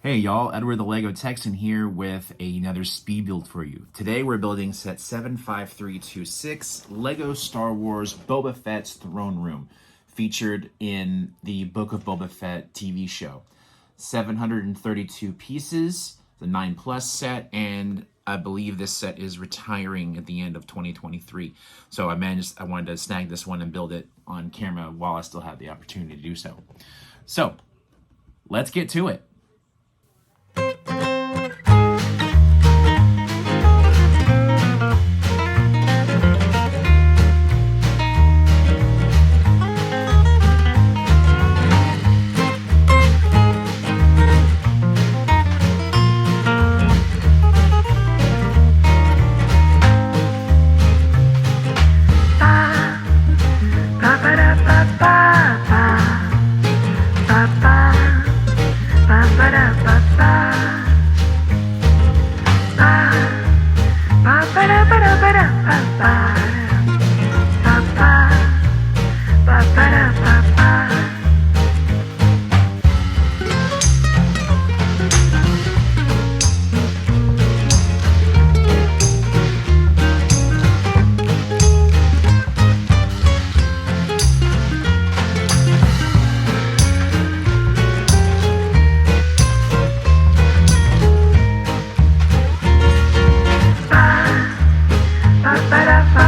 Hey y'all, Edward the Lego Texan here with another speed build for you. Today we're building set 75326, Lego Star Wars Boba Fett's Throne Room, featured in the Book of Boba Fett TV show. 732 pieces, the 9+ set, and I believe this set is retiring at the end of 2023. So I wanted to snag this one and build it on camera while I still have the opportunity to do so. So, let's get to it. Ba-da-ba.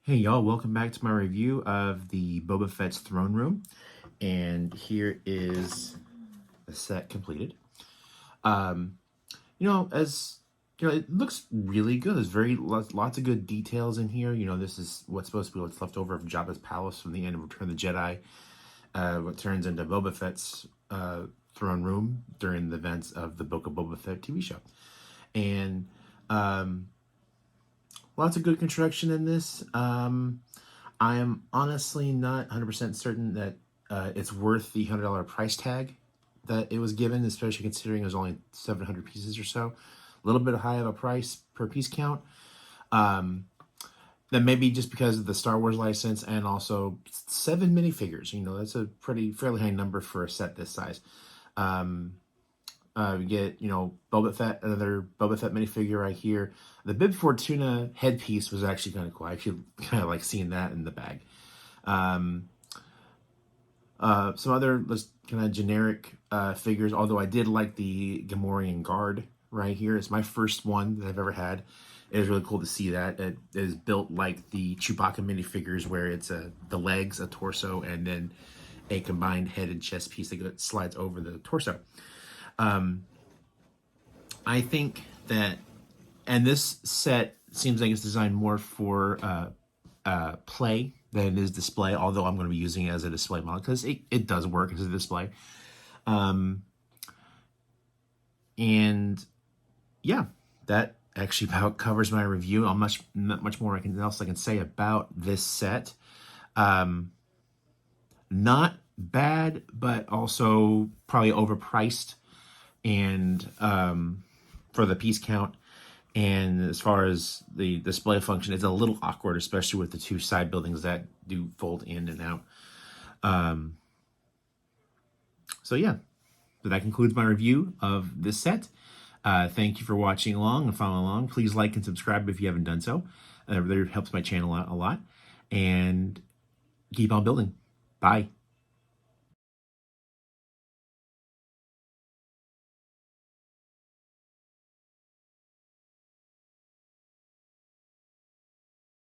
Hey y'all, welcome back to my review of the Boba Fett's throne room. And here is the set completed. As you know, it looks really good. There's lots of good details in here. This is what's supposed to be what's left over of Jabba's palace from the end of Return of the Jedi. What turns into Boba Fett's throne room during the events of the Book of Boba Fett TV show. And lots of good construction in this. I am honestly not 100% certain that it's worth the $100 price tag that it was given, especially considering it was only 700 pieces or so. A little bit high of a price per piece count. Then maybe just because of the Star Wars license and also 7 minifigures. That's a fairly high number for a set this size. We get, Boba Fett, another Boba Fett minifigure right here. The Bib Fortuna headpiece was actually kind of cool. I actually kind of like seeing that in the bag. Some other kind of generic figures, although I did like the Gamorrean guard right here. It's my first one that I've ever had. It was really cool to see that. It is built like the Chewbacca minifigures, where it's the legs, a torso, and then a combined head and chest piece that slides over the torso. I think that, and this set seems like it's designed more for play than it is display, although I'm going to be using it as a display model because it does work as a display. And yeah, that actually about covers my review. Not much more else I can say about this set. Not bad, but also probably overpriced, and for the piece count. And as far as the display function, it's a little awkward, especially with the 2 side buildings that do fold in and out. So yeah, so that concludes my review of this set. Thank you for watching along and following along. Please like and subscribe if you haven't done so. It really helps my channel out a lot. And keep on building. Bye.